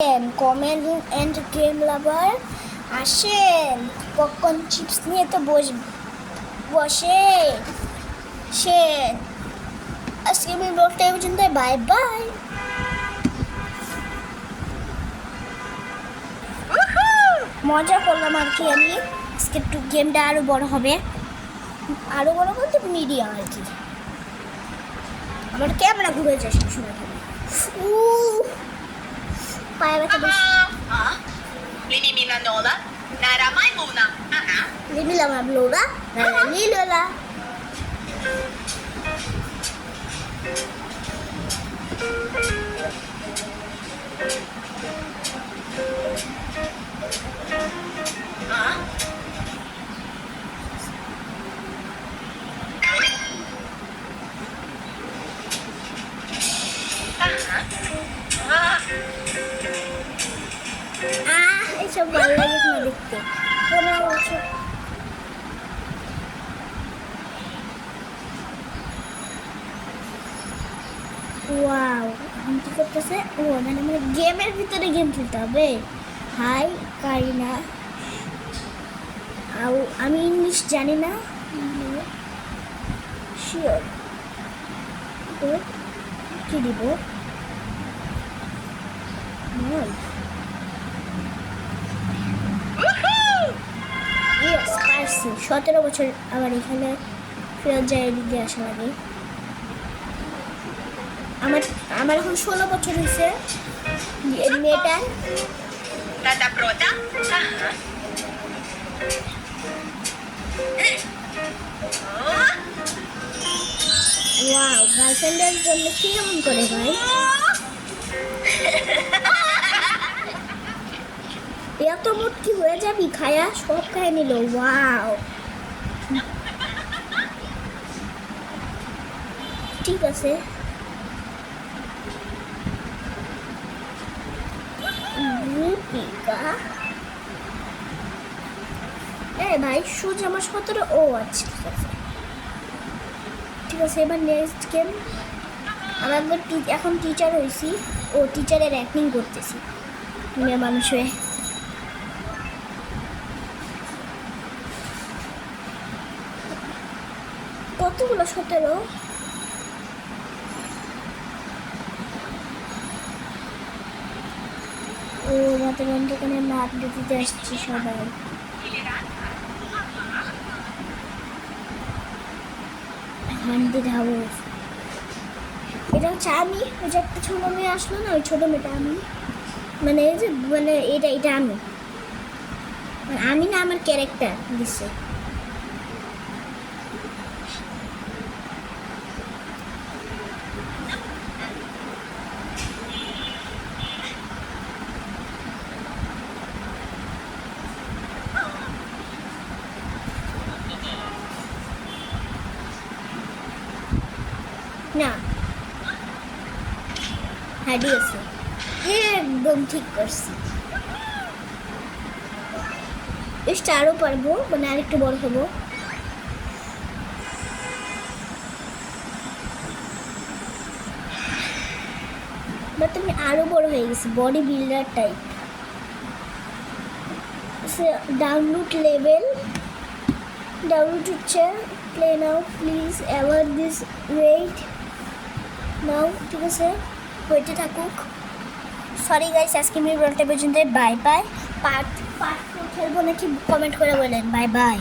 Comment and game লাভার আসেন, popcorn chips নিয়ে তো বসে আজকে আমি ব্লগটা এই পর্যন্ত। Bye bye. মজা করলাম আর কি। আমি আজকে একটু গেমটা আরো বড় হবে, আরো বড় বলতে মিডিয়াম আর কি। আমার ক্যামেরা ঘুরে যায় সবসময়। পায়ে ব্যথা বেশি। Lili Minanola, naramay muna. Aha. Lili lang ang Lola. Lili Lola. Ah? Aha. Ah. এইসব ভালো লাগে না দেখতে। 15 বছর। ওয়াও, এখন কি করতেছে? ও মানে মানে গেমের ভিতরে গেম খেলতে হবে। হাই কারিনা, আমি ইংলিশ জানি না শিওর। তো কি দিব? ইয়েস পারছি। 17 বছর আবার এখানে ফেরত যায়, এদিকে আসা লাগে। আমার এখন 16 বছর হয়েছে। মেয়েটার Tata Proda? Aha. Oh. Wow, গার্লফ্রেন্ডের জন্য কি এমন করে ভাই? এত মুক্তি হয়ে যাবি, খায়া সব খায় নিল। ওয়াও, ঠিক আছে। দীপিকা ভাই সুজ আমার 17। ও আচ্ছা, ঠিক আছে ঠিক আছে। এবার নেক্সট গেম। আমি একবার এখন টিচার হয়েছি। ও টিচারের অ্যাক্টিং করতেছি মেয়ে মানুষ হয়ে। কতগুলো 17? ও মাত্র দোকানে নাচ দিতে আসছি সবাই। Hundred house. এটা হচ্ছে আমি। ওই যে একটা ছোট মেয়ে আসলো না, ওই ছোট মেয়েটা আমি। মানে এই যে মানে এটা আমি না, আমার ক্যারেক্টার দিচ্ছে। না হ্যাঁ দিয়েছে। হ্যাঁ একদম ঠিক করছি। এটা আরো পারবো, মানে আরেকটু বড় হবো। বাট আমি আরো বড় হয়ে গেছি, body builder type. Download level, download হচ্ছে। Play now please avoid this weight now. ঠিক আছে, ওয়েটে থাকুক। সরি গাইস, আজকে আমি বলতে পর্যন্ত। Bye bye. পার্ট খেলবো নাকি কমেন্ট করে বলেন। Bye bye.